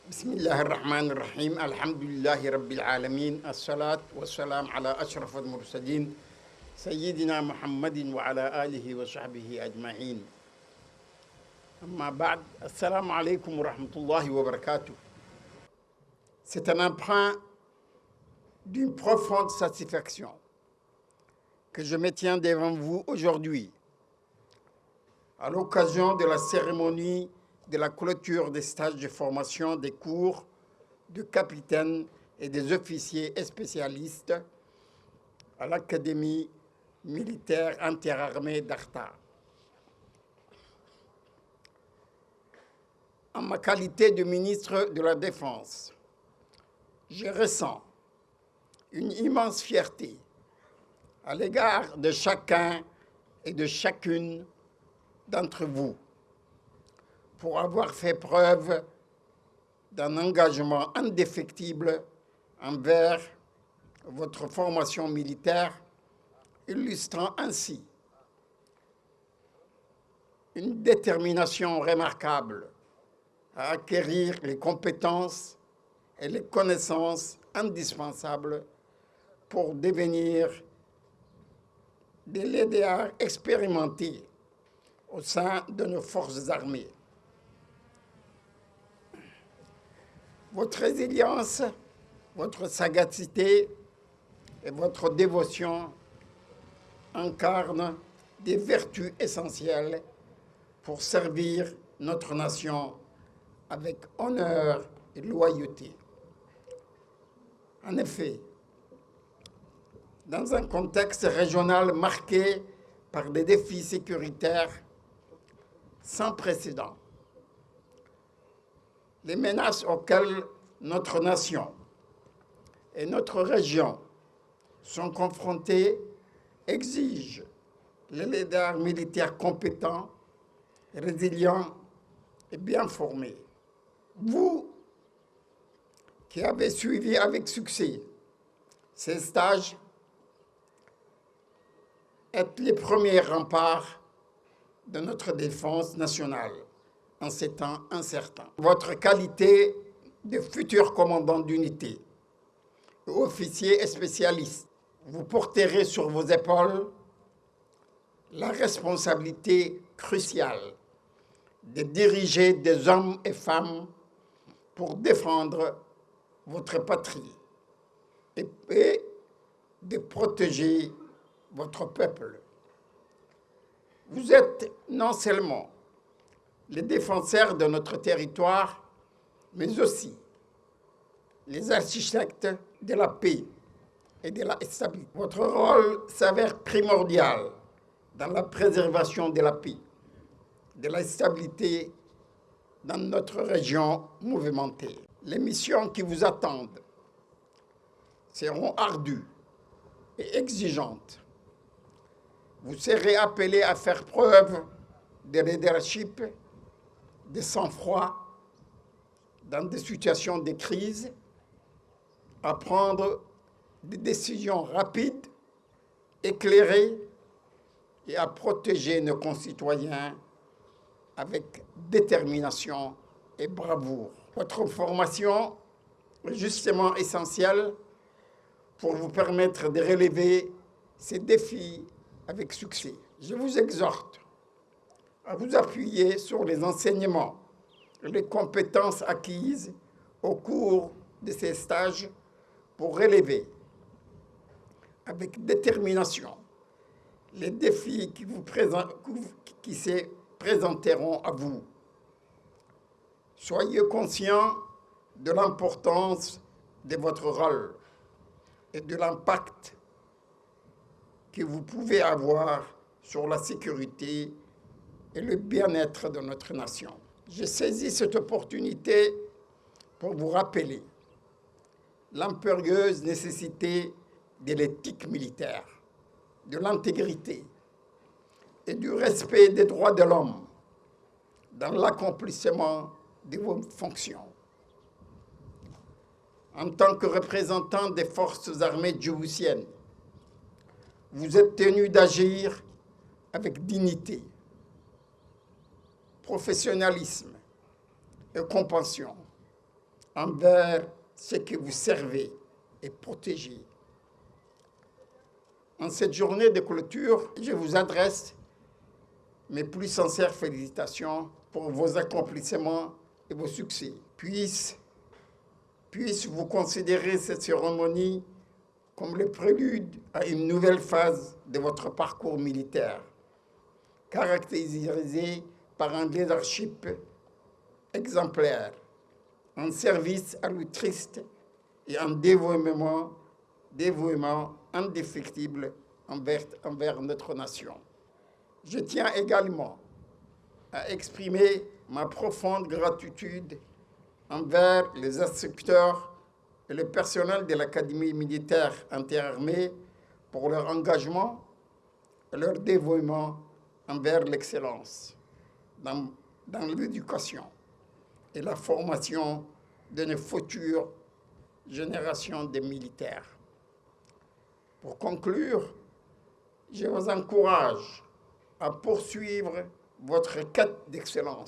بسم الله الرحمن الرحيم الحمد لله رب العالمين الصلاة والسلام على أشرف المرسلين سيدنا محمد وعلى آله وصحبه أجمعين أما بعد السلام عليكم ورحمة الله وبركاته. C'est un emprunt d'une profonde satisfaction que je me tiens devant vous aujourd'hui à l'occasion de la cérémonie de la clôture des stages de formation des cours de capitaines et des officiers et spécialistes à l'Académie militaire interarmée d'Arta. En ma qualité de ministre de la Défense, je ressens une immense fierté à l'égard de chacun et de chacune d'entre vous pour avoir fait preuve d'un engagement indéfectible envers votre formation militaire, illustrant ainsi une détermination remarquable à acquérir les compétences et les connaissances indispensables pour devenir des leaders expérimentés au sein de nos forces armées. Votre résilience, votre sagacité et votre dévotion incarnent des vertus essentielles pour servir notre nation avec honneur et loyauté. En effet, dans un contexte régional marqué par des défis sécuritaires sans précédent, les menaces auxquelles notre nation et notre région sont confrontées exigent les leaders militaires compétents, résilients et bien formés. Vous qui avez suivi avec succès ces stages êtes les premiers remparts de notre défense nationale en ces temps incertains. Votre qualité de futur commandant d'unité, officier et spécialiste, vous porterez sur vos épaules la responsabilité cruciale de diriger des hommes et femmes pour défendre votre patrie et de protéger votre peuple. Vous êtes non seulement les défenseurs de notre territoire, mais aussi les architectes de la paix et de la stabilité. Votre rôle s'avère primordial dans la préservation de la paix, de la stabilité dans notre région mouvementée. Les missions qui vous attendent seront ardues et exigeantes. Vous serez appelés à faire preuve de leadership, de sang-froid dans des situations de crise, à prendre des décisions rapides, éclairées et à protéger nos concitoyens avec détermination et bravoure. Votre formation est justement essentielle pour vous permettre de relever ces défis avec succès. Je vous exhorte à vous appuyer sur les enseignements et les compétences acquises au cours de ces stages pour relever avec détermination les défis qui se présenteront à vous. Soyez conscients de l'importance de votre rôle et de l'impact que vous pouvez avoir sur la sécurité et le bien-être de notre nation. J'ai saisi cette opportunité pour vous rappeler l'impérieuse nécessité de l'éthique militaire, de l'intégrité et du respect des droits de l'homme dans l'accomplissement de vos fonctions. En tant que représentant des forces armées djiboutiennes, vous êtes tenu d'agir avec dignité, professionnalisme et compassion envers ceux que vous servez et protégez. En cette journée de clôture, je vous adresse mes plus sincères félicitations pour vos accomplissements et vos succès. Puisse vous considérer cette cérémonie comme le prélude à une nouvelle phase de votre parcours militaire, caractérisé par un leadership exemplaire, un service altruiste et un dévouement indéfectible envers notre nation. Je tiens également à exprimer ma profonde gratitude envers les instructeurs et le personnel de l'Académie militaire interarmée pour leur engagement et leur dévouement envers l'excellence dans l'éducation et la formation de nos futures générations de militaires. Pour conclure, je vous encourage à poursuivre votre quête d'excellence